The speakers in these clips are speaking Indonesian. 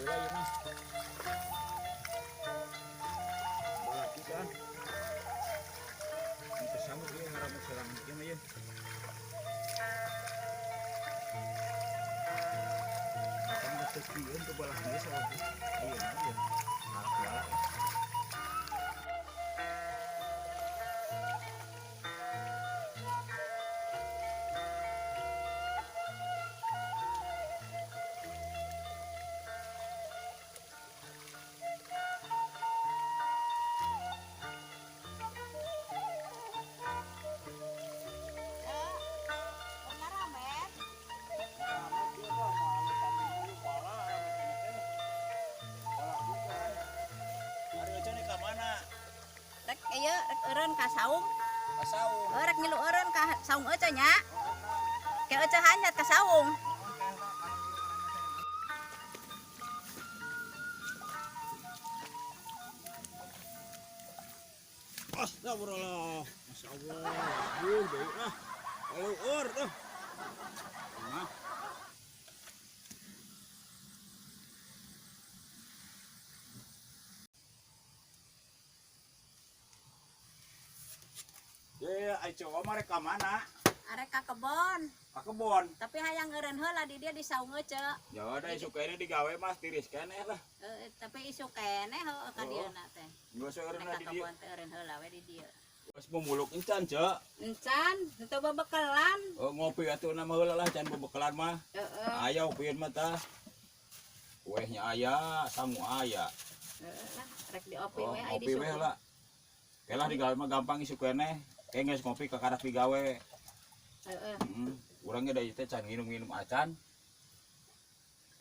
Bola ya mah. Bola kita. Kita sambut dia ngaram selang ieu mah ya. Akan ketepieun ke bola dia salah. Iya mah ya. Arah bola ya. Rek ieu rek eureun ka saung. Ka saung. Rek ngilu eureun ka saung euceul nya. Ke euceul hanyat ka saung. Astagfirullah. Masyaallah. Deui ah. Aleueur dah. Nah. Ya, ai coba mah rek ka mana? Arek ka kebon. Ka kebon. Tapi hayang eureun heula di dia di saung euceul. Ya udah isu kene digawe mas tiris keneh lah. Tapi isu kene heuh ka dieuna teh. Geus eureun Ka di dieu. kebon teh eureun heula we di dieu. Geus memuluk encan, Cek. Encan, teu bebekelan. Oh, ngopi atuh na mah heula lah can bebekelan mah. Heeh. Aya upieun mah tah. Kuehnya aya, sangu aya. Heeh lah, rek diopi Oh, we ai ngopi we heula. Kelah digawe mah gampang isu keneh. Kenges ngopi ka karak digawe. Heeh. Urang ge da ieu teh can nginum-nginum acan.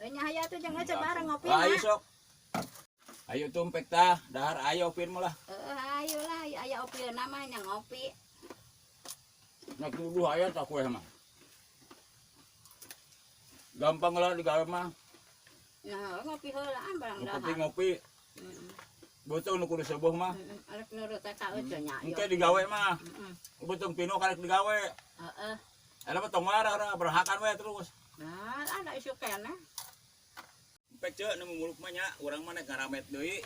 Nya aya tuh jeung euceul bareng ngopi Ayo mah. sok. Ayo tumpek tah, dahar aya upieun mah lah. Ayo lah, aya opieuna mah nya ngopi. Nek duduh aya tah kueh mah. Gampang lah digawe mah. Nah, ngopi heula barang Yang penting dahar. ngopi. Beuteung nu kudu seubuh mah. Arek nurut teh ka euceul nya. Engke digawe mah. Beuteung pino karek digawe. Heeh. Ada mah tong marah berhakan we terus. Nah, ada isu keneh. Pek ceu nu muluk mah nya, urang mah nek ngaramet deui.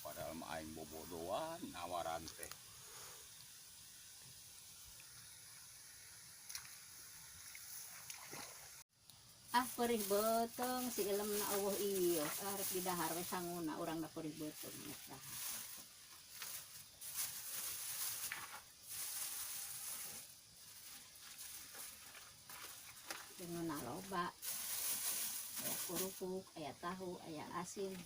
Padahal mah aing bobodohan nawaran teh. Perih beuteung si ilemna eueuh ieu. Arek di dahar we sanguna urang da perih beuteung nek dahar. Dengan loba. Aya kerupuk, aya tahu, aya asin.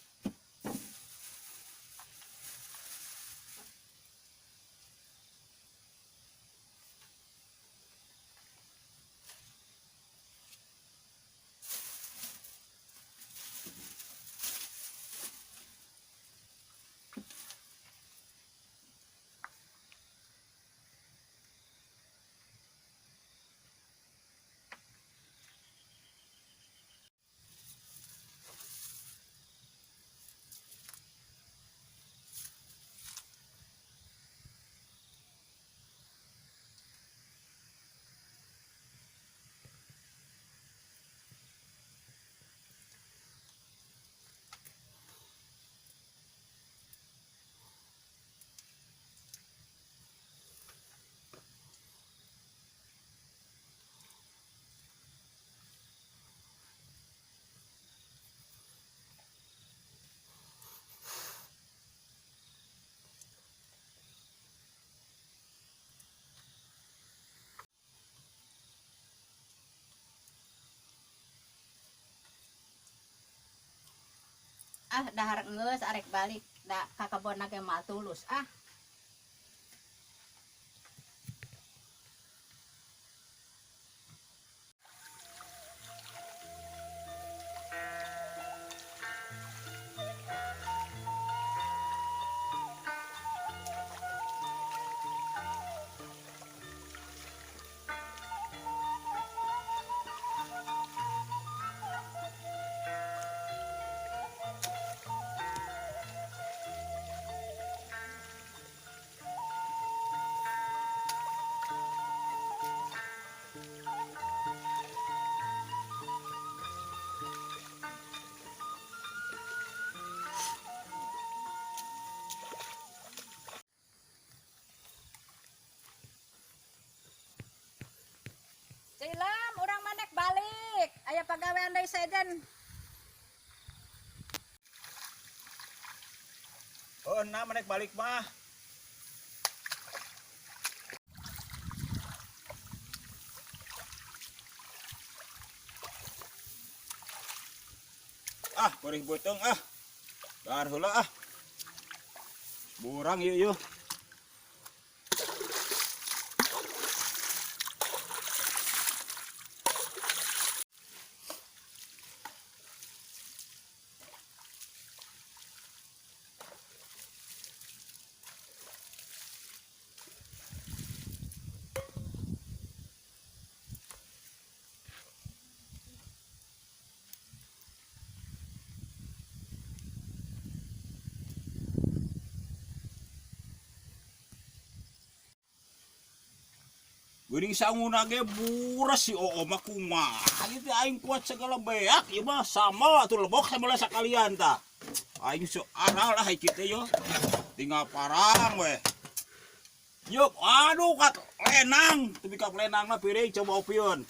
Dahar geus arek balik da ka kebonna ge moal tulus. aya pagawean deui seden. Oh, nah menek balik mah. Ah, perih beuteung ah. Dar heula ah. Burang yuk yuk. Geuning sanguna ge buras si Oo mah kumaha ieu teh aing kuat segala beak ieu mah sama atuh lebok samela sakalian tah. Aing soalna lah hiji teh yo. Tinggal parang we. Yup, aduh kat lenang, tapi ka lenang mah piring coba opieun.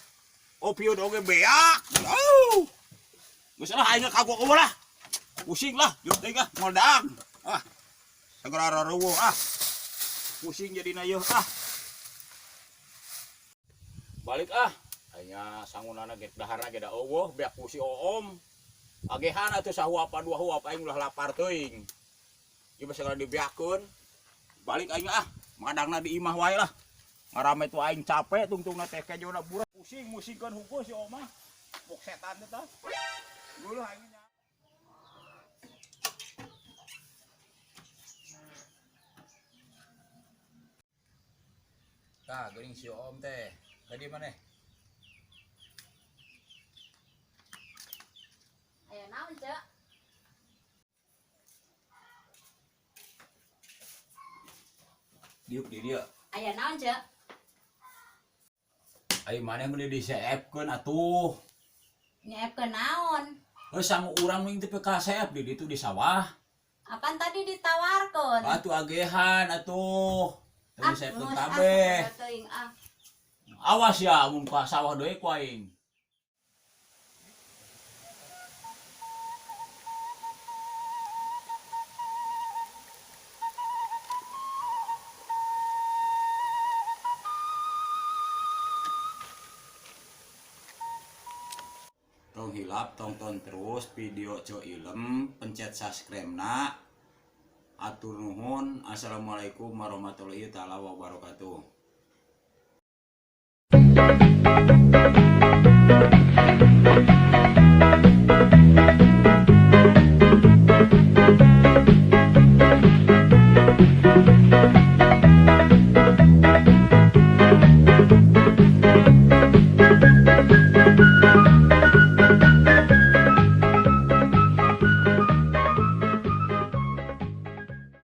Opieun oge beak. Geus lah aing kagok lah. Pusing lah, yup teh gah modang. Ah. Segera rareuweuh ah. Pusing jadina yeuh ah. Balik ah, hanya sangunana get dahana ge da eueuh beak pusi oom. Agehan atuh sahuapa dua huap aing ulah lapar teuing. Ieu mah segala dibeakeun. Balik aing ah, madangna di imah wae lah. Ngarame tuh aing capek tungtungna teh kejona burak pusing musingkeun hungkul si oom mah. Bok setan teh tah. Dulu aing nya. Tah, geuning si oom teh. Tadi mana? Aya naon, Cek? Diuk di dia. Aya naon, Cek? Ai maneh meureun diseepkeun atuh. Nyeepkeun naon? Heuh sangu urang ming teu kaseep di ditu di sawah. Apan tadi ditawarkeun. Atuh agehan atuh. Teu diseepkeun geus, kabeh. teuing ah. Awas ya mun ka sawah deui ku aing. Tong hilap tonton terus video Co Ilem, pencet subscribe-na. Atur nuhun. Assalamualaikum warahmatullahi taala wabarakatuh.